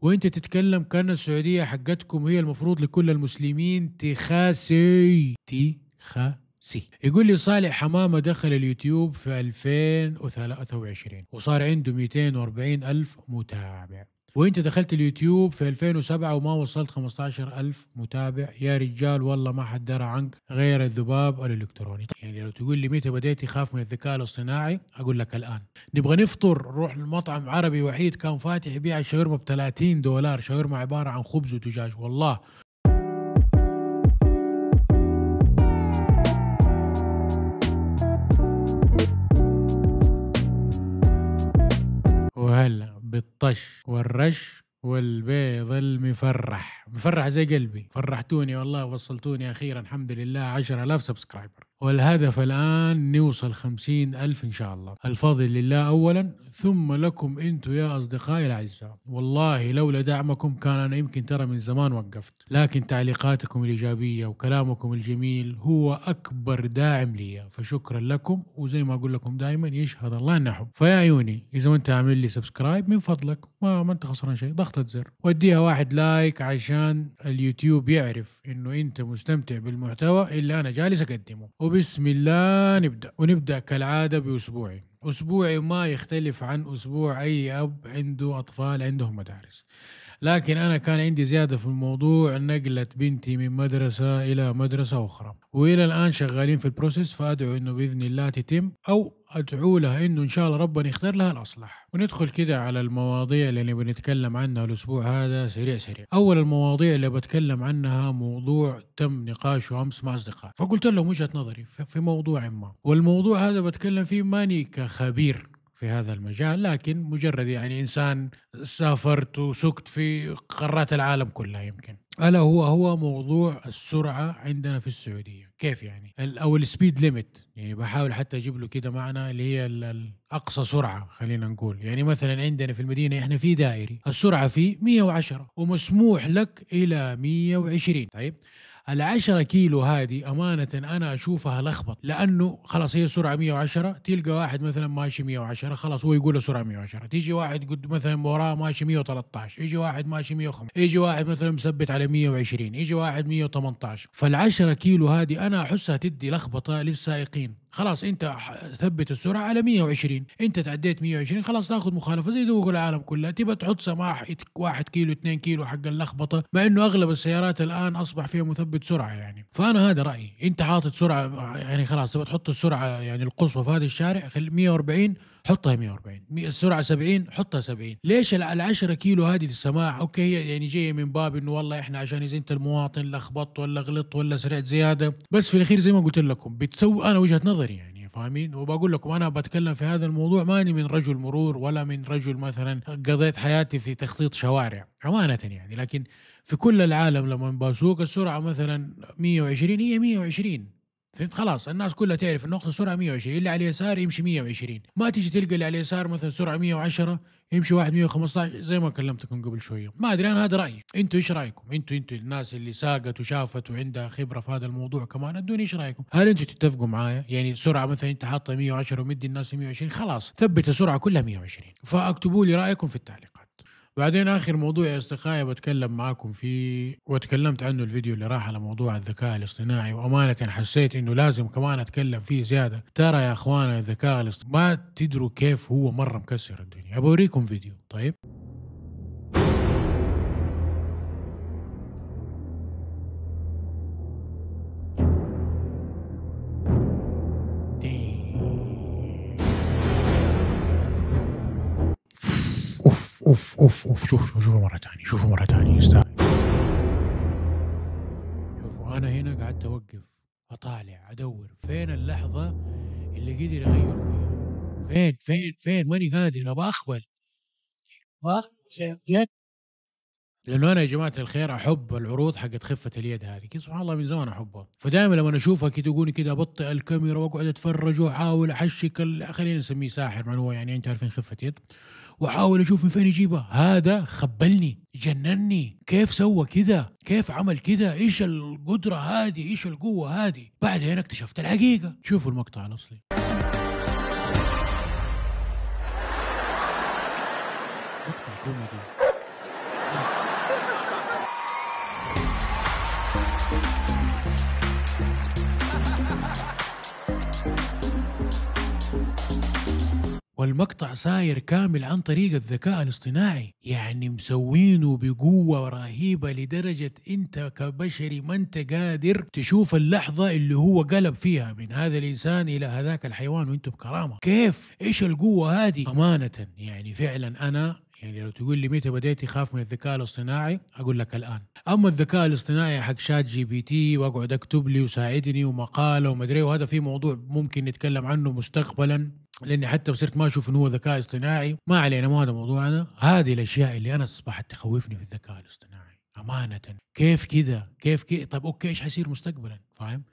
وانت تتكلم كأن السعودية حقتكم هي المفروض لكل المسلمين تخاسي. يقول لي صالح حمامة دخل اليوتيوب في 2023 وصار عنده 240 ألف متابع، وانت دخلت اليوتيوب في 2007 وما وصلت 15 ألف متابع. يا رجال والله ما حد درى عنك غير الذباب الإلكتروني. يعني لو تقول لي متى بديت يخاف من الذكاء الاصطناعي أقول لك الآن. نبغى نفطر نروح للمطعم عربي وحيد كان فاتح يبيع الشاورما ب$30، شاورما عبارة عن خبز ودجاج. والله وهلا بالطش والرش والبيض المفرح، مفرح زي قلبي. فرحتوني والله، وصلتوني أخيرا الحمد لله 10,000 سبسكرايبر، والهدف الآن نوصل 50,000 إن شاء الله. الفضل لله أولا، ثم لكم أنتم يا أصدقائي الأعزاء. والله لولا دعمكم كان أنا يمكن ترى من زمان وقفت، لكن تعليقاتكم الإيجابية وكلامكم الجميل هو أكبر داعم لي، فشكرا لكم. وزي ما أقول لكم دائما يشهد الله أن حب. فيا عيوني إذا ما أنت عامل لي سبسكرايب من فضلك ما أنت خسران شيء، ضغطة زر وديها واحد لايك عشان اليوتيوب يعرف إنه أنت مستمتع بالمحتوى اللي أنا جالس أقدمه. وبسم الله نبدأ، ونبدأ كالعادة بأسبوعي. أسبوعي ما يختلف عن أسبوع أي أب عنده أطفال عندهم مدارس، لكن أنا كان عندي زيادة في الموضوع، نقلة بنتي من مدرسة إلى مدرسة أخرى، وإلى الآن شغالين في البروسيس، فأدعو إنه بإذن الله تتم، أو أدعو لها إنه إن شاء الله ربنا يختار لها الأصلح. وندخل كده على المواضيع اللي بنتكلم عنها الأسبوع هذا سريع. أول المواضيع اللي بتكلم عنها موضوع تم نقاشه أمس مع أصدقاء، فقلت لهم وجهة نظري في موضوع ما، والموضوع هذا بتكلم فيه ماني كخبير في هذا المجال، لكن مجرد يعني إنسان سافرت وسكت في قارات العالم كلها يمكن. ألا هو موضوع السرعة عندنا في السعودية. كيف يعني؟ أو السبيد ليميت، يعني بحاول حتى أجيب له كده معنى اللي هي أقصى سرعة. خلينا نقول يعني مثلا عندنا في المدينة إحنا في دائري السرعة فيه 110 ومسموح لك إلى 120. طيب ال10 كيلو هذه أمانة أنا أشوفها لخبط، لأنه خلاص هي سرعة 110، تلقى واحد مثلا ماشي 110 خلاص هو يقول سرعة 110، تيجي واحد قد مثلا وراه ماشي 113، يجي واحد ماشي 105، يجي واحد مثلا مثبت على 120، يجي واحد 118. فال10 كيلو هذه أنا أحسها تدي لخبطة للسائقين. خلاص انت ثبت السرعه على 120، انت تعديت 120 خلاص تاخذ مخالفه زي دوق العالم كلها. تبى تحط سماح 1 كيلو 2 كيلو حق اللخبطه، مع انه اغلب السيارات الان اصبح فيها مثبت سرعه يعني. فانا هذا رايي، انت حاطط سرعه يعني خلاص تبى تحط السرعه يعني القصوى في هذا الشارع 140 حطها 140، السرعه 70 حطها 70. ليش ال10 كيلو هذه السماح؟ اوكي هي يعني جايه من باب انه والله احنا عشان اذا انت المواطن لخبطت ولا غلطت ولا سرعت زياده، بس في الاخير زي ما قلت لكم بتسوي انا وجهه نظري يعني فاهمين. وبقول لكم انا بتكلم في هذا الموضوع ماني من رجل مرور ولا من رجل مثلا قضيت حياتي في تخطيط شوارع امانه يعني، لكن في كل العالم لما بسوق السرعه مثلا 120 هي 120. فهمت؟ خلاص الناس كلها تعرف النقطة سرعة 120، اللي على اليسار يمشي 120، ما تيجي تلقى اللي على اليسار مثلا سرعة 110 يمشي واحد 115 زي ما كلمتكم قبل شوية. ما ادري انا هذا رأيي، انتوا ايش رايكم؟ انتوا الناس اللي ساقت وشافت وعندها خبرة في هذا الموضوع كمان ادوني ايش رايكم؟ هل انتوا تتفقوا معايا؟ يعني سرعة مثلا انت حاطة 110 ومدي الناس 120 خلاص ثبت السرعة كلها 120. فاكتبوا لي رأيكم في التعليقات. بعدين آخر موضوع يا أصدقائي بتكلم معاكم فيه وتكلمت عنه الفيديو اللي راح على موضوع الذكاء الاصطناعي، وأمانة حسيت إنه لازم كمان أتكلم فيه زيادة. ترى يا أخوانا الذكاء الاصطناعي ما تدروا كيف هو مرة مكسر الدنيا. أبوريكم فيديو. طيب اوف شوفوا مرة ثانية يستاهل. شوفوا انا هنا قعدت اوقف اطالع ادور فين اللحظة اللي قدر يغير فيها، فين ماني قادر ابى اخبل. لانه انا يا جماعه الخير احب العروض حقت خفه اليد هذه كذا، سبحان الله من زمان احبها. فدائما لما اشوفها كذا تقولي كذا ابطئ الكاميرا واقعد اتفرج واحاول احشك خلينا نسميه ساحر، مع هو يعني انت عارفين خفه يد، واحاول اشوف من فين يجيبها. هذا خبلني جنني، كيف سوى كذا؟ كيف عمل كذا؟ ايش القدره هذه؟ ايش القوه هذه؟ بعدين اكتشفت الحقيقه. شوفوا المقطع الاصلي. مقطع كوميدي المقطع صاير كامل عن طريق الذكاء الاصطناعي، يعني مسوينه بقوة رهيبة لدرجة انت كبشري ما انت قادر تشوف اللحظة اللي هو قلب فيها من هذا الانسان الى هذاك الحيوان وانتم بكرامة. كيف؟ ايش القوة هذه؟ امانة يعني فعلا انا يعني لو تقول لي متى بديت اخاف من الذكاء الاصطناعي اقول لك الان. اما الذكاء الاصطناعي حق شات جي بي تي واقعد اكتب لي وساعدني ومقاله ومدري، وهذا في موضوع ممكن نتكلم عنه مستقبلا، لاني حتى صرت ما اشوف انه هو ذكاء اصطناعي. ما علينا، ما هذا موضوعنا. هذه الاشياء اللي انا اصبحت تخوفني في الذكاء الاصطناعي امانه. كيف كذا؟ كيف كذا؟ طيب اوكي، ايش حيصير مستقبلا؟ فاهم؟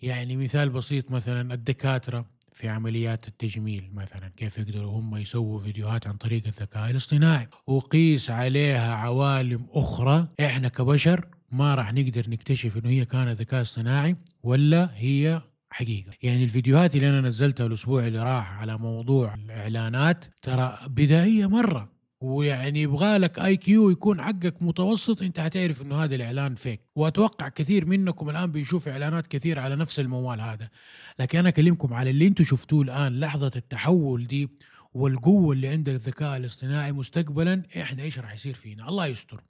يعني مثال بسيط، مثلا الدكاتره في عمليات التجميل مثلا كيف يقدروا هم يسووا فيديوهات عن طريق الذكاء الاصطناعي، وقيس عليها عوالم اخرى احنا كبشر ما راح نقدر نكتشف انه هي كانت ذكاء اصطناعي ولا هي حقيقة. يعني الفيديوهات اللي أنا نزلتها الأسبوع اللي راح على موضوع الإعلانات ترى بدائية مرة، ويعني يبغالك اي كيو يكون حقك متوسط انت هتعرف انه هذا الاعلان فيك. واتوقع كثير منكم الان بيشوف اعلانات كثير على نفس الموال هذا، لكن انا اكلمكم على اللي انتم شفتوه الان، لحظة التحول دي والقوة اللي عند الذكاء الاصطناعي. مستقبلا احنا ايش راح يصير فينا؟ الله يستر.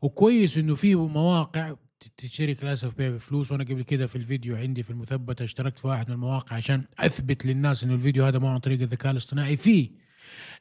وكويس انه في مواقع تشترك للاسف بيها بفلوس، وانا قبل كده في الفيديو عندي في المثبت اشتركت في واحد من المواقع عشان اثبت للناس انه الفيديو هذا مو عن طريق الذكاء الاصطناعي فيه.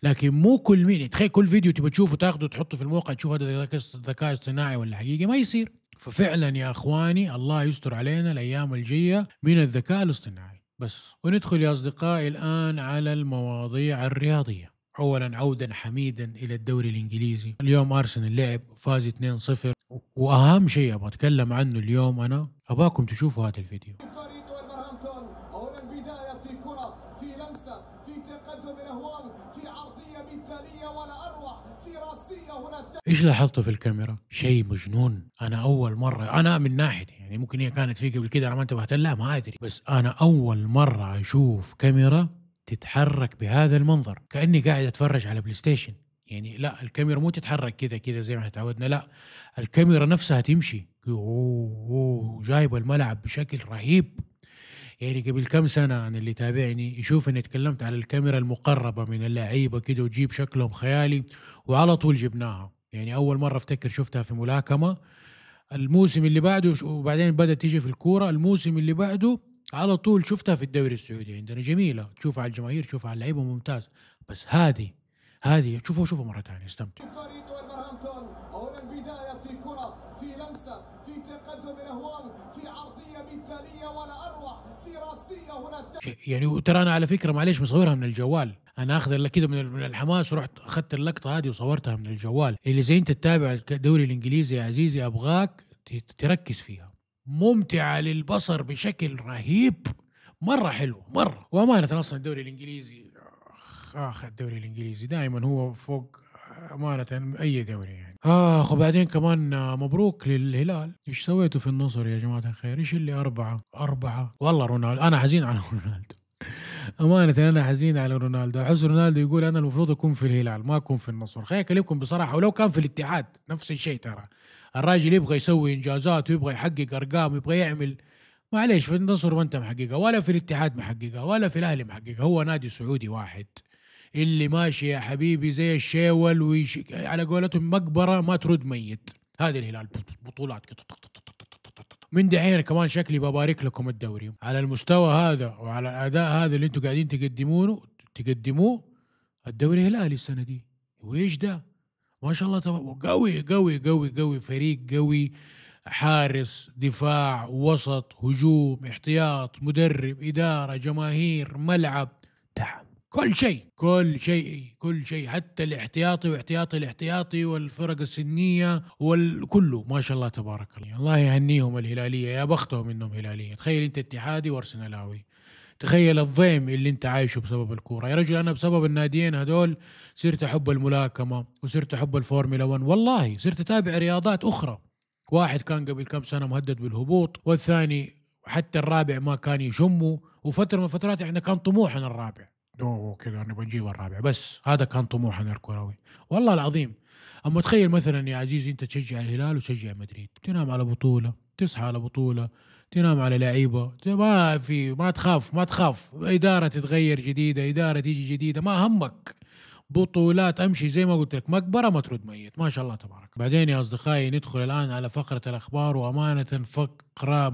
لكن مو كل مين تخيل كل فيديو تبغى تشوفه تاخده تحطه في الموقع تشوف هذا ذكاء اصطناعي ولا حقيقي، ما يصير. ففعلا يا اخواني الله يستر علينا الايام الجايه من الذكاء الاصطناعي. بس وندخل يا اصدقائي الان على المواضيع الرياضيه. اولا عودا حميدا الى الدوري الانجليزي. اليوم ارسنال لعب فاز 2-0، واهم شيء ابغى اتكلم عنه اليوم انا اباكم تشوفوا هذا الفيديو. فريق ولفرهامبتون، هنا البداية في كرة، في لمسة، في تقدم الأهوال، في عرضية مثالية ولا أروع، في راسية هنا. ايش لاحظته في الكاميرا؟ شيء مجنون. انا اول مرة، انا من ناحيتي يعني ممكن هي كانت في قبل كده انا ما انتبهت لها ما ادري، بس انا اول مرة اشوف كاميرا تتحرك بهذا المنظر، كاني قاعد اتفرج على بلاي ستيشن. يعني لا، الكاميرا مو تتحرك كده كده زي ما احنا تعودنا، لا الكاميرا نفسها تمشي. جايبه الملعب بشكل رهيب. يعني قبل كم سنة أنا اللي تابعني يشوف إني تكلمت على الكاميرا المقربة من اللعيبة كده وتجيب شكلهم خيالي، وعلى طول جبناها. يعني أول مرة أفتكر شفتها في ملاكمة الموسم اللي بعده، وبعدين بدأت تيجي في الكورة الموسم اللي بعده على طول شفتها في الدوري السعودي عندنا. جميلة، تشوفها على الجماهير تشوفها على اللعيبة ممتاز. بس هذه شوفوا مرة ثانية استمتعوا. فريق ولفرهامبتون، هنا البداية في كرة، في لمسة، في تقدم الأهوال، في عرضية مثالية ولا أروع، في راسية هنا. يعني ترى انا على فكره معليش مصورها من الجوال، انا اخذ كده من الحماس ورحت اخذت اللقطه هذه وصورتها من الجوال. اللي زي انت تتابع الدوري الانجليزي يا عزيزي ابغاك تركز فيها، ممتعه للبصر بشكل رهيب، مره حلو مره. وامانه اصلا الدوري الانجليزي الدوري الانجليزي دائما هو فوق امانه اي دوري يعني. وبعدين كمان مبروك للهلال. ايش سويتوا في النصر يا جماعه الخير؟ ايش اللي 4 والله رونالدو، انا حزين على رونالدو. أمانة أنا حزين على رونالدو. أحس رونالدو يقول أنا المفروض أكون في الهلال ما أكون في النصر. خليني أكلمكم بصراحة، ولو كان في الاتحاد نفس الشيء. ترى الراجل يبغى يسوي إنجازات ويبغى يحقق أرقام ويبغى يعمل، معليش في النصر ما أنت محققها، ولا في الاتحاد محققها، ولا في الأهلي محققها. هو نادي سعودي واحد اللي ماشي يا حبيبي زي الشيول على قولتهم مقبرة ما ترد ميت. هذا الهلال بطولات من دحين كمان شكلي ببارك لكم الدوري على المستوى هذا وعلى الاداء هذا اللي انتم قاعدين تقدموه. الدوري هلالي السنه دي، وايش ده ما شاء الله قوي قوي قوي قوي، فريق قوي، حارس دفاع وسط هجوم احتياط مدرب اداره جماهير ملعب دعم، كل شيء حتى الاحتياطي واحتياطي الاحتياطي والفرق السنيه والكله ما شاء الله تبارك الله. الله يهنيهم الهلاليه، يا بختهم انهم هلاليه. تخيل انت اتحادي وارسنالاوي، تخيل الضيم اللي انت عايشه بسبب الكوره يا رجل. انا بسبب الناديين هذول صرت احب الملاكمه وصرت احب الفورمولا 1، والله صرت اتابع رياضات اخرى. واحد كان قبل كم سنه مهدد بالهبوط، والثاني حتى الرابع ما كان يشمه، وفتره من الفترات احنا كان طموحنا الرابع كذا نبغى نجيب الرابع، بس هذا كان طموحنا الكروي والله العظيم. اما تخيل مثلا يا عزيزي انت تشجع الهلال وتشجع مدريد، تنام على بطوله، تصحى على بطوله، تنام على لعيبه، ما تخاف اداره تتغير جديده، اداره تيجي جديده، ما همك، بطولات امشي زي ما قلت لك، مقبره ما ترد ميت، ما شاء الله تبارك. بعدين يا اصدقائي ندخل الان على فقره الاخبار، وامانه فقره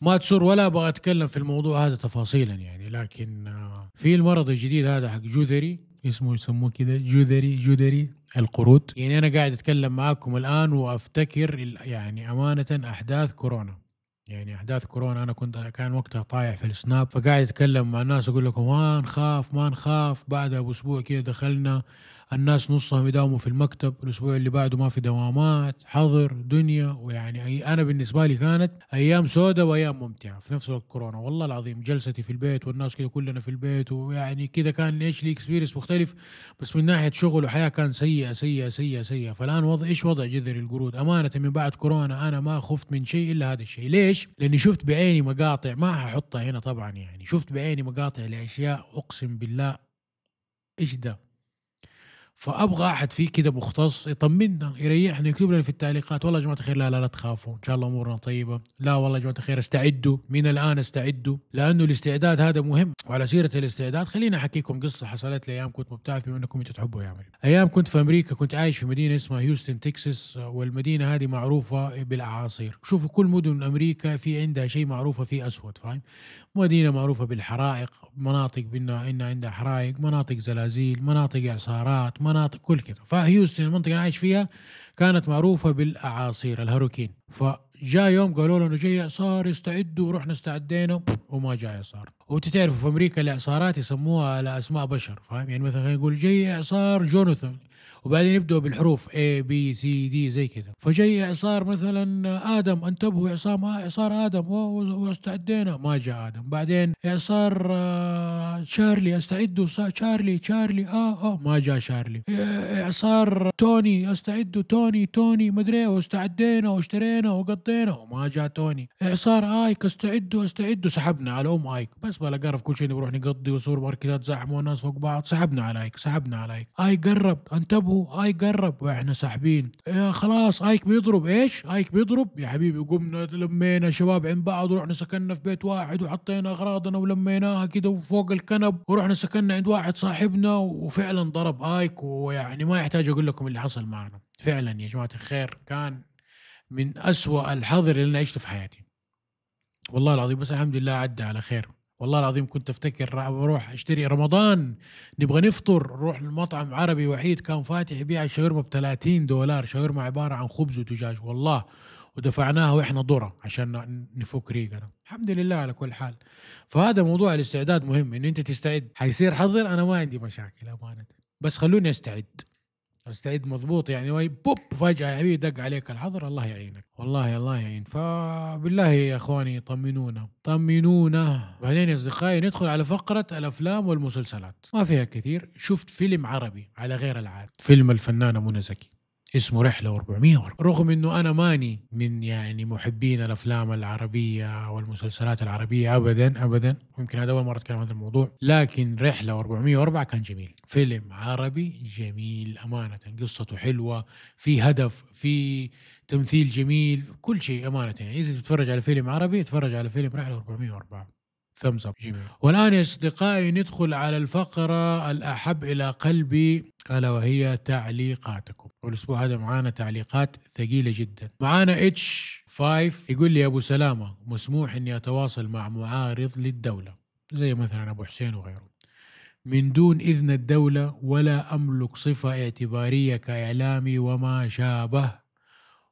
ما تسر ولا ابغى اتكلم في الموضوع هذا تفاصيلا يعني، لكن في المرض الجديد هذا حق جوذري، اسمه يسموه كذا جوذري القرود. يعني انا قاعد اتكلم معاكم الان وافتكر يعني امانه احداث كورونا. يعني احداث كورونا انا كان وقتها طايح في السناب، فقاعد اتكلم مع الناس اقول لكم ما نخاف. بعدها باسبوع كده دخلنا الناس نصهم يداوموا في المكتب، الاسبوع اللي بعده ما في دوامات، حظر دنيا. ويعني انا بالنسبه لي كانت ايام سوداء وايام ممتعه في نفس الوقت كورونا، والله العظيم جلستي في البيت والناس كده كلنا في البيت، ويعني كده كان ايش لي اكسبيرينس مختلف، بس من ناحيه شغل وحياه كان سيئه. فالان ايش وضع جذري القرود؟ امانه من بعد كورونا انا ما خفت من شيء الا هذا الشيء. ليش؟ لاني شفت بعيني مقاطع، ما ححطها هنا طبعا، يعني شفت بعيني مقاطع لاشياء اقسم بالله ايش ده. فابغى احد فيه كده مختص يطمنا يريحنا، يكتب لنا في التعليقات والله يا جماعه الخير لا تخافوا ان شاء الله امورنا طيبه، لا والله يا جماعه الخير استعدوا من الان، استعدوا، لانه الاستعداد هذا مهم. وعلى سيره الاستعداد خليني احكيكم قصه حصلت لي ايام كنت مبتعث، بما انكم انتم تحبوا يا عمل. ايام كنت في امريكا، كنت عايش في مدينه اسمها هيوستن تكساس، والمدينه هذه معروفه بالاعاصير. شوفوا كل مدن امريكا في عندها شيء معروفه فيه اسود، فاهم؟ مدينه معروفه بالحرائق، مناطق إن عندها حرائق، مناطق زلازل، مناطق اعصارات، مناطق كل كده. فهيوستن المنطقه اللي عايش فيها كانت معروفه بالاعاصير، الهروكين. فجاء يوم قالوا لنا جاي اعصار استعدوا، ورحنا استعدينا وما جاء اعصار. وتتعرفوا في امريكا الاعصارات يسموها على اسماء بشر، فاهم؟ يعني مثلا يقول جاي اعصار جوناثان، وبعدين يبدأوا بالحروف A B C D زي كذا. فجاي إعصار مثلا آدم، انتبهوا إعصار آدم، واستعدينا ما جاء آدم. بعدين إعصار شارلي، استعدوا شارلي ما جاء شارلي. إعصار توني، استعدوا توني مدري، واستعدينا واشترينا وقضينا وما جاء توني. إعصار آيك، استعدوا سحبنا على آيك، بس بلا قرف كل شيء نروح نقضي وسوبر ماركتات زحمة والناس فوق بعض، سحبنا على آيك. آيك قرب، انتبهوا آيك قرب، واحنا ساحبين. يا خلاص آيك بيضرب. ايش آيك بيضرب يا حبيبي؟ قمنا لمينا شباب عند بعض، ورحنا سكننا في بيت واحد، وحطينا اغراضنا ولميناها كده فوق الكنب، ورحنا سكننا عند واحد صاحبنا، وفعلا ضرب آيك. ويعني ما يحتاج اقول لكم اللي حصل معنا. فعلا يا جماعة الخير كان من أسوأ الحظر اللي انا عشته في حياتي والله العظيم، بس الحمد لله عدى على خير. والله العظيم كنت افتكر اروح اشتري رمضان نبغى نفطر، نروح للمطعم عربي وحيد كان فاتح يبيع الشاورما ب$30، شاورما عباره عن خبز ودجاج والله، ودفعناها واحنا ذره عشان نفك ريقنا. الحمد لله على كل حال. فهذا موضوع الاستعداد مهم، ان انت تستعد. حيصير حظر انا ما عندي مشاكل امانه، بس خلوني استعد مضبوط. يعني بوب فجأة يا حبيبي دق عليك الحظر، الله يعينك والله الله يعين. فبالله يا اخواني طمنونا. بعدين يا اصدقائي ندخل على فقرة الافلام والمسلسلات، ما فيها كثير. شفت فيلم عربي على غير العادة، فيلم الفنانة منى زكي اسمه رحلة 404. رغم انه انا ماني من يعني محبين الافلام العربية والمسلسلات العربية ابدا، يمكن هذا اول مرة اتكلم عن هذا الموضوع، لكن رحلة 404 كان جميل، فيلم عربي جميل امانة، قصته حلوة، في هدف، في تمثيل جميل، كل شيء امانة. يعني اذا تتفرج على فيلم عربي اتفرج على فيلم رحلة 404، ثمز اب جميل. والآن يا أصدقائي ندخل على الفقرة الأحب إلى قلبي، ألا وهي تعليقاتكم. والأسبوع هذا معانا تعليقات ثقيلة جدا. معانا H5 يقول لي أبو سلامة، مسموح أني أتواصل مع معارض للدولة زي مثلا أبو حسين وغيره من دون إذن الدولة، ولا أملك صفة اعتبارية كإعلامي وما شابه،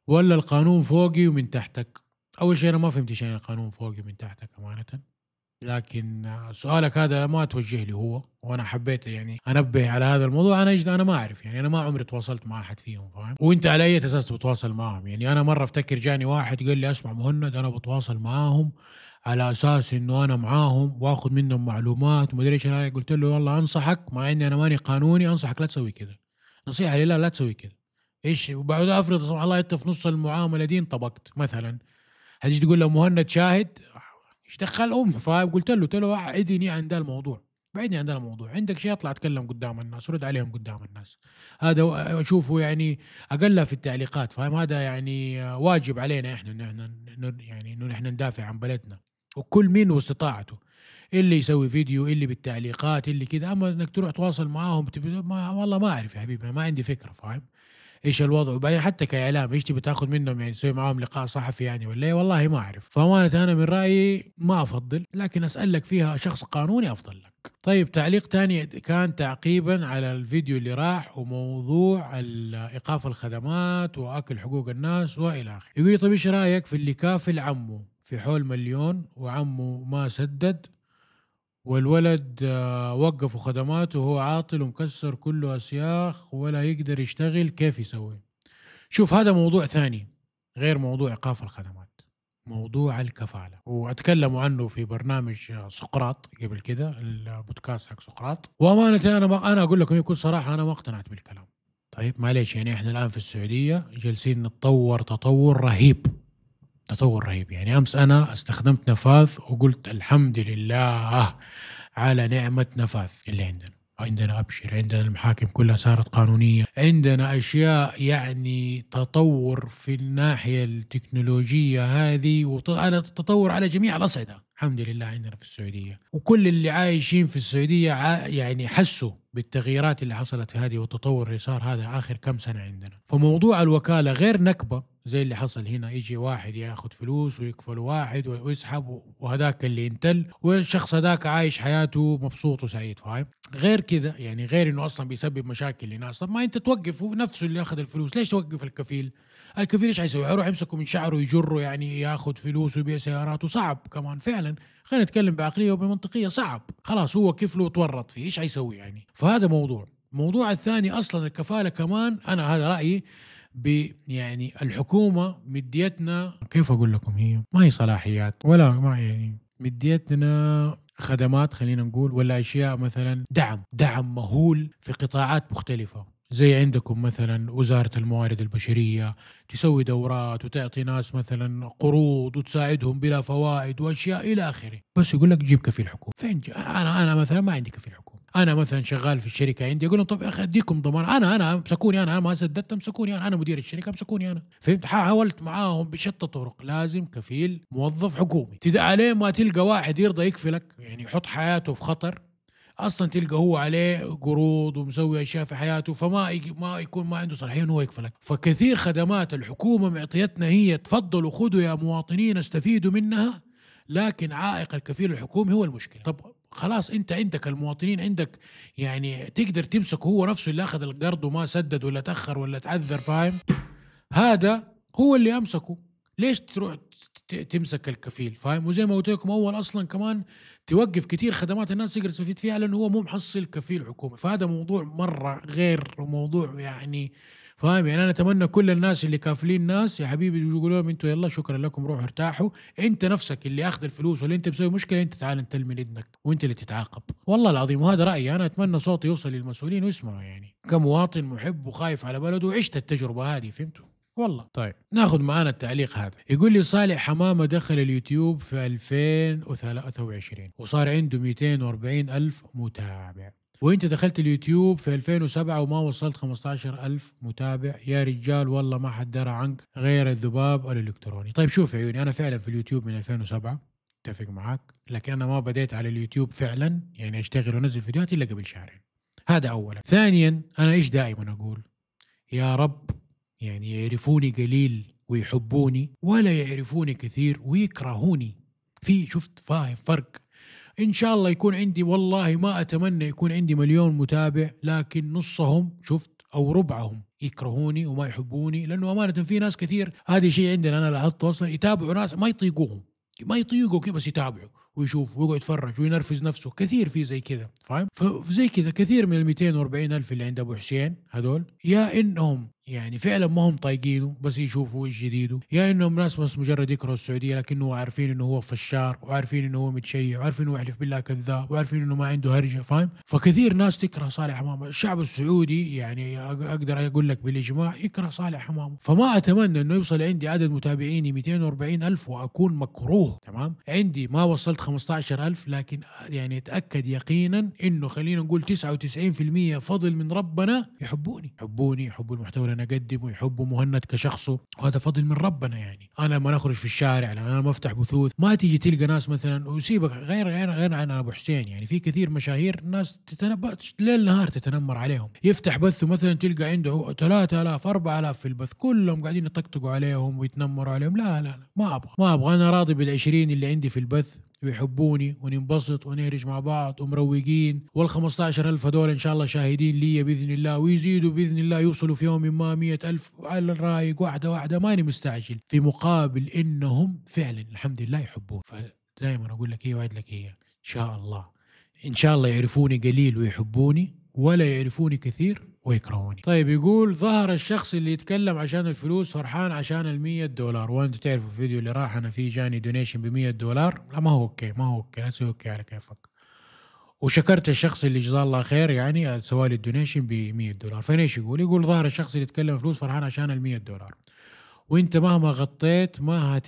ولا القانون فوقي ومن تحتك؟ أول شيء أنا ما فهمت شيء القانون فوقي ومن تحتك أمانة، لكن سؤالك هذا ما توجه لي هو، وانا حبيت يعني انبه على هذا الموضوع. انا ما اعرف، يعني انا ما عمري تواصلت مع احد فيهم، فاهم؟ وانت على اي اساس بتواصل معهم؟ يعني انا مره افتكر جاني واحد قال لي اسمع مهند، انا بتواصل معاهم على اساس انه انا معاهم واخذ منهم معلومات وما ادري ايش. انا قلت له والله انصحك، مع اني انا ماني قانوني، انصحك لا تسوي كذا، نصيحه لله لا تسوي كذا. ايش وبعد افرض سبحان الله انت في نص المعامله دي انطبقت مثلا، هتيجي تقول له مهند شاهد، ايش دخل فقلت له اذني عن ده الموضوع، بعدني عن الموضوع. عندك شيء اطلع اتكلم قدام الناس، رد عليهم قدام الناس. هذا اشوفه يعني اقلها في التعليقات، فاهم؟ هذا يعني واجب علينا احنا ان احنا يعني انه نحن ندافع عن بلدنا، وكل مين واستطاعته، اللي يسوي فيديو، اللي بالتعليقات، اللي كذا. اما انك تروح تواصل معاهم ما والله ما اعرف يا حبيبي، ما عندي فكره، فاهم ايش الوضع. وبعدين حتى كاعلام ايش تبي تاخذ منهم؟ يعني تسوي معاهم لقاء صحفي يعني ولا إيه؟ والله ما اعرف. فامانه انا من رايي ما افضل، لكن اسالك فيها شخص قانوني افضل لك. طيب تعليق تاني كان تعقيبا على الفيديو اللي راح، وموضوع ايقاف الخدمات واكل حقوق الناس والى اخره. يقول لي طيب ايش رايك في اللي كافل عمه في حول مليون وعمه ما سدد، والولد وقفوا خدماته وهو عاطل ومكسر كله أسياخ ولا يقدر يشتغل، كيف يسوي؟ شوف هذا موضوع ثاني غير موضوع إيقاف الخدمات، موضوع الكفالة، وأتكلموا عنه في برنامج سقراط قبل كده، البودكاست حق سقراط. وأمانة أنا أقول لكم بكل صراحة أنا ما اقتنعت بالكلام. طيب معليش، يعني إحنا الآن في السعودية جالسين نتطور تطور رهيب، تطور رهيب. يعني أمس أنا استخدمت نفاذ وقلت الحمد لله على نعمة نفاذ اللي عندنا أبشر، عندنا المحاكم كلها صارت قانونية، عندنا أشياء يعني تطور في الناحية التكنولوجية هذه، وعلى تطور على جميع الأصعدة الحمد لله عندنا في السعودية. وكل اللي عايشين في السعودية يعني حسوا بالتغييرات اللي حصلت في هذه والتطور اللي صار هذا آخر كم سنة عندنا. فموضوع الوكالة غير نكبة زي اللي حصل هنا، يجي واحد ياخذ فلوس ويكفل واحد ويسحب، وهذاك اللي انتل، والشخص هذاك عايش حياته مبسوط وسعيد، فاهم؟ غير كذا يعني، غير انه اصلا بيسبب مشاكل لناس. طب ما انت توقف نفسه اللي اخذ الفلوس، ليش توقف الكفيل؟ الكفيل ايش حيسوي؟ يروح يمسكه من شعره ويجره، يعني ياخذ فلوس ويبيع سياراته؟ صعب كمان فعلا، خلينا نتكلم بعقليه وبمنطقيه، صعب. خلاص هو كفله وتورط فيه، ايش حيسوي يعني؟ فهذا موضوع الثاني اصلا الكفاله كمان، انا هذا رايي يعني الحكومة مديتنا، كيف أقول لكم، هي ما هي صلاحيات ولا ما يعني مديتنا خدمات خلينا نقول، ولا أشياء مثلا دعم مهول في قطاعات مختلفة. زي عندكم مثلا وزارة الموارد البشرية تسوي دورات وتعطي ناس مثلا قروض وتساعدهم بلا فوائد وأشياء إلى آخره، بس يقول لك جيب كفيل حكومة. فين أنا مثلا ما عندي كفيل حكومة، انا مثلا شغال في الشركه عندي، اقول لهم طب يا اخي اديكم ضمان، انا امسكوني، انا ما سددت امسكوني، انا مدير الشركه امسكوني انا، فهمت؟ حاولت معاهم بشتى طرق، لازم كفيل موظف حكومي. عليه ما تلقى واحد يرضى يكفلك، يعني يحط حياته في خطر، اصلا تلقى هو عليه قروض ومسوي اشياء في حياته، ما يكون ما عنده صلاحيه انه هو يكفلك. فكثير خدمات الحكومه معطيتنا هي تفضلوا خذوا يا مواطنين استفيدوا منها، لكن عائق الكفيل الحكومي هو المشكله. طب خلاص انت عندك المواطنين، عندك يعني تقدر تمسكه، هو نفسه اللي اخذ القرض وما سدد ولا تاخر ولا تعذر، فاهم؟ هذا هو اللي امسكه، ليش تروح تمسك الكفيل؟ فاهم؟ وزي ما قلت لكم اول، اصلا كمان توقف كثير خدمات الناس تقدر تستفيد فيها لانه هو مو محصل كفيل حكومي. فهذا موضوع مره غير موضوع يعني، فاهم؟ يعني انا اتمنى كل الناس اللي كافلين ناس يا حبيبي يقولوا لهم انتوا يلا شكرا لكم روحوا ارتاحوا، انت نفسك اللي اخذ الفلوس ولا انت مسوي مشكله، انت تعال انت من اذنك وانت اللي تتعاقب. والله العظيم، وهذا رايي انا، اتمنى صوتي يوصل للمسؤولين ويسمعوا، يعني كمواطن محب وخايف على بلده وعشت التجربه هذه، فهمتوا؟ والله. طيب ناخذ معانا التعليق هذا. يقول لي صالح حمامة دخل اليوتيوب في 2023 وصار عنده 240 ألف متابع، وانت دخلت اليوتيوب في 2007 وما وصلت 15 ألف متابع، يا رجال والله ما حد درى عنك غير الذباب الإلكتروني. طيب شوف يا عيوني، أنا فعلا في اليوتيوب من 2007، اتفق معاك، لكن أنا ما بديت على اليوتيوب فعلا يعني أشتغل ونزل فيديوهات إلا قبل شهرين. هذا أولا. ثانيا أنا إيش دائما أقول؟ يا رب يعني يعرفوني قليل ويحبوني، ولا يعرفوني كثير ويكرهوني. شفت فاهم فرق؟ إن شاء الله يكون عندي، والله ما أتمنى يكون عندي 1,000,000 متابع، لكن نصهم شفت أو ربعهم يكرهوني وما يحبوني، لأنه أمانة في ناس كثير، هذه شيء عندنا أنا لاحظت أصلا، يتابعوا ناس ما يطيقوهم، ما يطيقوا كذا، بس يتابعوا ويشوف ويقعد يتفرج وينرفز نفسه، كثير في زي كذا، فاهم؟ فزي كذا كثير من 240 ألف اللي عند أبو حسين هذول، يا إنهم يعني فعلا ما هم طايقينه، بس يشوفوا ايش جديده، يا انهم ناس بس مجرد يكرهوا السعوديه لكنه عارفين انه هو فشار، وعارفين انه هو متشيع، وعارفين انه يحلف بالله كذاب، وعارفين انه ما عنده هرجه، فاهم؟ فكثير ناس تكره صالح حمامه. الشعب السعودي يعني اقدر اقول لك بالاجماع يكره صالح حمامه. فما اتمنى انه يوصل عندي عدد متابعيني 240 الف واكون مكروه. تمام، عندي ما وصلت 15 الف، لكن يعني اتاكد يقينا انه خلينا نقول 99% فضل من ربنا يحبوني، يحبوا المحتوى اللي انا اقدمه، يحبوا مهند كشخصه، وهذا فضل من ربنا. يعني انا لما نخرج في الشارع، لما انا بفتح بثوث، ما تيجي تلقى ناس مثلا، وسيبك غير عن ابو حسين، يعني في كثير مشاهير ناس ليل نهار تتنمر عليهم. يفتح بثه مثلا تلقى عنده 3000 4000 في البث، كلهم قاعدين يطقطقوا عليهم ويتنمروا عليهم. لا ما ابغى انا راضي بال20 اللي عندي في البث، ويحبوني وننبسط ونهرج مع بعض ومروقين، وال15,000 هذول إن شاء الله شاهدين لي بإذن الله، ويزيدوا بإذن الله، يوصلوا في يوم ما 100,000 على الرايق، واحدة واحدة، ماني مستعجل، في مقابل إنهم فعلا الحمد لله يحبون. فدائما أقول لك هي وعد لك هي، إن شاء الله إن شاء الله يعرفوني قليل ويحبوني، ولا يعرفوني كثير ويكرهوني. طيب، يقول ظهر الشخص اللي يتكلم عشان الفلوس فرحان عشان $100، وانتم تعرفوا الفيديو اللي راح انا فيه جاني دونيشن $100. لا، ما هو اوكي، لا تسوي اوكي على كيفك. وشكرت الشخص اللي جزاه الله خير، يعني سوالي الدونيشن $100. فين ايش يقول ظهر الشخص اللي يتكلم فلوس فرحان عشان $100، وانت مهما غطيت ما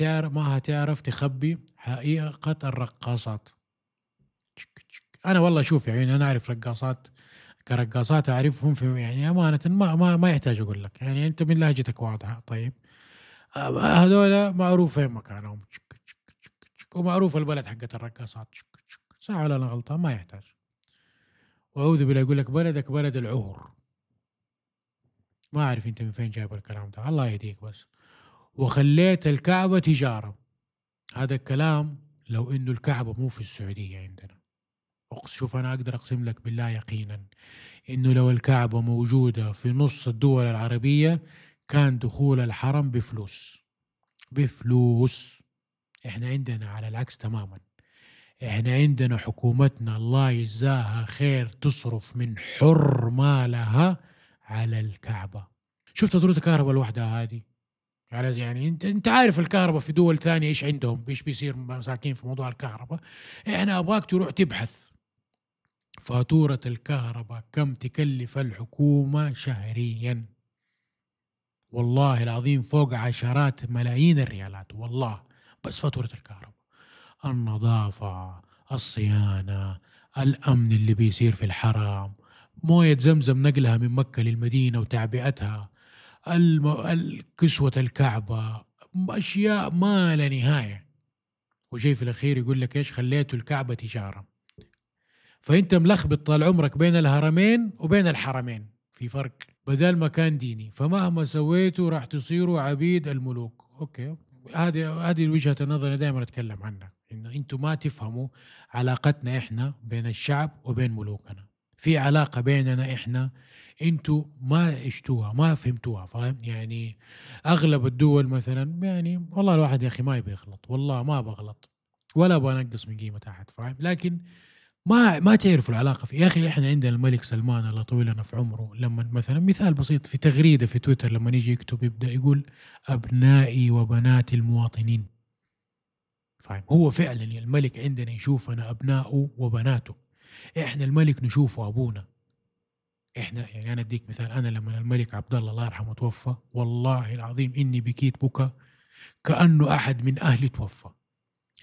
هتعرف تخبي حقيقة الرقاصات. انا والله شوف، يعني انا اعرف رقاصات كرقاصات، اعرفهم في، يعني امانه ما يحتاج اقول لك، يعني انت من لهجتك واضحه. طيب، هذول معروف فين مكانهم، ومعروف البلد حقت الرقاصات، صح ولا انا غلطان؟ ما يحتاج. واعوذ بالله يقول لك بلدك بلد العهر. ما اعرف انت من فين جايب الكلام ده، الله يهديك بس. وخليت الكعبه تجاره. هذا الكلام لو انه الكعبه مو في السعوديه عندنا، شوف انا اقدر اقسم لك بالله يقينا انه لو الكعبة موجودة في نص الدول العربية كان دخول الحرم بفلوس. احنا عندنا على العكس تماما. احنا عندنا حكومتنا الله يجزاها خير تصرف من حر مالها على الكعبة. شفت فاتورة الكهرباء الواحدة هذه؟ يعني انت عارف الكهرباء في دول ثانية ايش عندهم، ايش بيصير مساكين في موضوع الكهرباء. احنا ابغاك تروح تبحث فاتورة الكهرباء كم تكلف الحكومة شهريا. والله العظيم فوق عشرات ملايين الريالات، والله بس فاتورة الكهرباء، النظافة، الصيانة، الأمن اللي بيصير في الحرم، موية زمزم نقلها من مكة للمدينة وتعبئتها، كسوة الكعبة، أشياء ما لا نهاية. وجاي في الأخير يقول لك إيش؟ خليتوا الكعبة تجارة. فانت ملخبط طال عمرك بين الهرمين وبين الحرمين، في فرق. بدل ما كان ديني، فمهما سويتوا راح تصيروا عبيد الملوك. اوكي، هذه وجهة النظر اللي دائما اتكلم عنها، انه انتم ما تفهموا علاقتنا احنا بين الشعب وبين ملوكنا. في علاقة بيننا احنا انتم ما عشتوها، ما فهمتوها، فاهم؟ يعني اغلب الدول مثلا، يعني والله الواحد يا اخي ما يبي يغلط، والله ما بغلط ولا بنقص من قيمة احد، فاهم؟ لكن ما تعرفوا العلاقة. في يا أخي إحنا عندنا الملك سلمان الله يطول لنا في عمره، لما مثلا مثال بسيط في تغريدة في تويتر لما يجي يكتب يبدأ يقول أبنائي وبنات المواطنين. فاهم؟ هو فعلا الملك عندنا يشوفنا أبنائه وبناته، إحنا الملك نشوفه أبونا. إحنا يعني أنا أديك مثال، أنا لما الملك عبد الله يرحمه توفى، والله العظيم إني بكيت بكى كأنه أحد من أهلي توفى،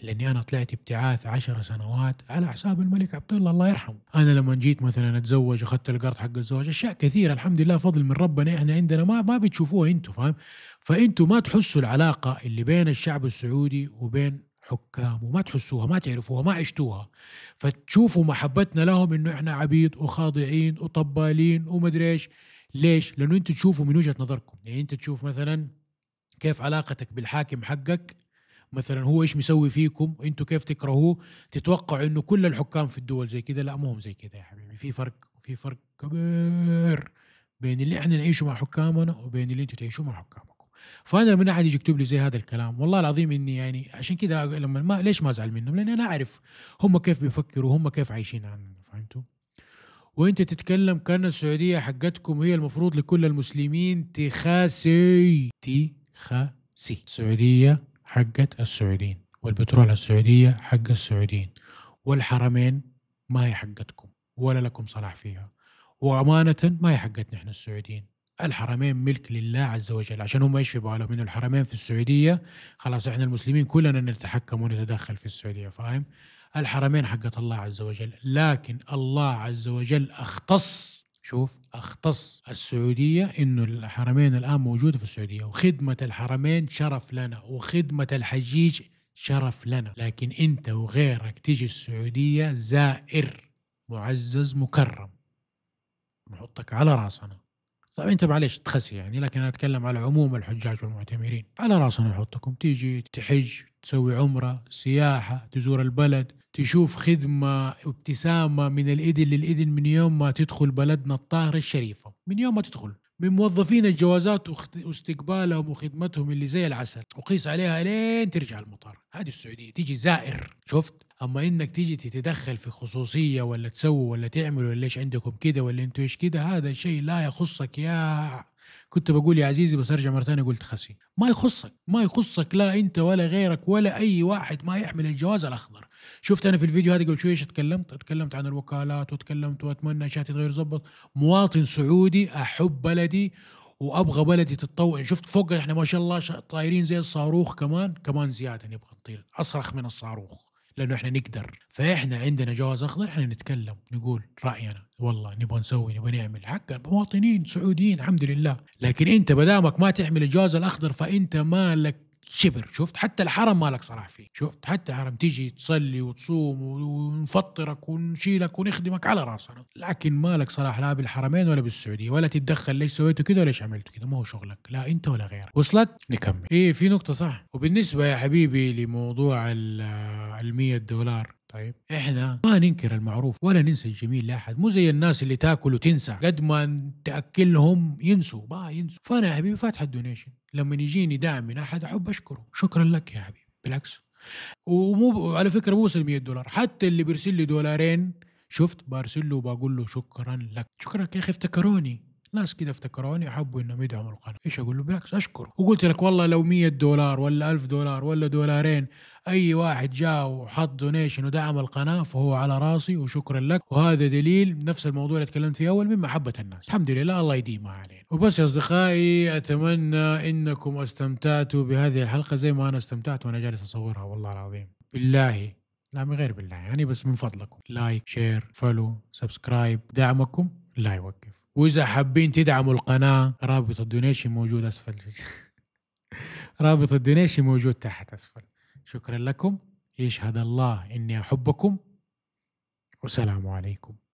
لاني انا طلعت ابتعاث 10 سنوات على حساب الملك عبد الله يرحمه. انا لما جيت مثلا اتزوج، اخذت القرض حق الزواج، اشياء كثيره الحمد لله فضل من ربنا احنا عندنا ما بتشوفوها انتم، فاهم؟ فانتم ما تحسوا العلاقه اللي بين الشعب السعودي وبين حكامه، ما تحسوها، ما تعرفوها، ما عشتوها، فتشوفوا محبتنا لهم انه احنا عبيد وخاضعين وطبالين ومدري ايش. ليش؟ لانه انتم تشوفوا من وجهه نظركم. يعني انت تشوف مثلا كيف علاقتك بالحاكم حقك، مثلا هو ايش مسوي فيكم، انتوا كيف تكرهوه، تتوقعوا انه كل الحكام في الدول زي كده. لا، مو هم زي كده يا حبيبي، في فرق كبير بين اللي احنا نعيشه مع حكامنا وبين اللي انتوا تعيشوا مع حكامكم. فانا لما احد يجي يكتب لي زي هذا الكلام، والله العظيم اني يعني عشان كده لما ليش ما ازعل منهم، لان انا اعرف هم كيف بيفكروا، هم كيف عايشين عننا، فهمتوا؟ وانت تتكلم كأن السعودية حقتكم هي المفروض لكل المسلمين. تخاسي. السعودية حقت السعوديين، والبترول السعودية حق السعوديين، والحرمين ما هي حقتكم ولا لكم صلاح فيها، وأمانة ما هي حقتنا احنا السعوديين. الحرمين ملك لله عز وجل، عشان هم ايش في بالهم انه الحرمين في السعودية خلاص احنا المسلمين كلنا نتحكم ونتدخل في السعودية، فاهم؟ الحرمين حقت الله عز وجل، لكن الله عز وجل اختص السعودية انه الحرمين الان موجودة في السعودية، وخدمة الحرمين شرف لنا، وخدمة الحجيج شرف لنا، لكن انت وغيرك تيجي السعودية زائر معزز مكرم، نحطك على راسنا. طيب انت معلش تخسي يعني، لكن انا اتكلم على عموم الحجاج والمعتمرين، على راسنا نحطكم، تيجي تحج، تسوي عمره، سياحه، تزور البلد، تشوف خدمه، ابتسامه من الاذن للاذن من يوم ما تدخل بلدنا الطاهره الشريفه، من يوم ما تدخل، من موظفين الجوازات واستقبالهم وخدمتهم اللي زي العسل، وقيس عليها لين ترجع المطار. هذه السعوديه، تيجي زائر، شفت؟ اما انك تيجي تتدخل في خصوصيه ولا تسوي ولا تعمل ولا ايش عندكم كده ولا انتوا ايش كده، هذا شيء لا يخصك. يا كنت بقول يا عزيزي بس ارجع مره ثانيه قلت خسي، ما يخصك لا انت ولا غيرك ولا اي واحد ما يحمل الجواز الاخضر. شفت انا في الفيديو هذا قبل شوي ايش اتكلمت عن الوكالات، واتكلمت واتمنى اشياء تتغير تظبط. مواطن سعودي احب بلدي وابغى بلدي تتطور. شفت فوق احنا ما شاء الله طايرين زي الصاروخ، كمان زياده نبغى نطير اصرخ من الصاروخ، لانه احنا نقدر. فاحنا عندنا جواز اخضر، احنا نتكلم نقول راينا، والله نبغى نسوي نبغى نعمل حق مواطنين سعوديين الحمد لله. لكن انت بدامك ما تحمل الجواز الاخضر فانت مالك شبر. شفت؟ حتى الحرم مالك صلاح فيه. شفت؟ حتى الحرم تيجي تصلي وتصوم ونفطرك ونشيلك ونخدمك على راسنا، لكن مالك صلاح لا بالحرمين ولا بالسعوديه، ولا تتدخل ليش سويتوا كده وليش عملتوا كده، ما هو شغلك لا انت ولا غيرك. وصلت؟ نكمل. ايه في نقطه صح. وبالنسبه يا حبيبي لموضوع $100، طيب احنا ما ننكر المعروف ولا ننسى الجميل لاحد، مو زي الناس اللي تاكل وتنسى، قد ما تاكلهم ينسوا ما ينسوا. فانا يا حبيبي فاتح الدونيشن، لما يجيني دعم من احد احب اشكره، شكرا لك يا حبيبي، بالعكس. ومو على فكره مو بس $100، حتى اللي بيرسل لي $2 شفت برسل له وبقول له شكرا لك، شكرا لك يا اخي، افتكروني ناس كده، افتكروني حبوا انهم يدعموا القناه، ايش اقول له؟ بالعكس اشكره. وقلت لك والله لو $100 ولا $1000 ولا $2 اي واحد جاء وحط دونيشن ودعم القناه فهو على راسي وشكرا لك. وهذا دليل نفس الموضوع اللي تكلمت فيه اول من محبه الناس، الحمد لله الله يديمها علينا. وبس يا اصدقائي، اتمنى انكم استمتعتوا بهذه الحلقه زي ما انا استمتعت وانا جالس اصورها، والله العظيم. بالله لا من غير بالله يعني، بس من فضلكم لايك شير فولو سبسكرايب، دعمكم لا يوقف. واذا حابين تدعموا القناه رابط الدونيشن موجود اسفل رابط الدونيشن موجود تحت اسفل. شكرا لكم، يشهد الله اني احبكم، والسلام عليكم.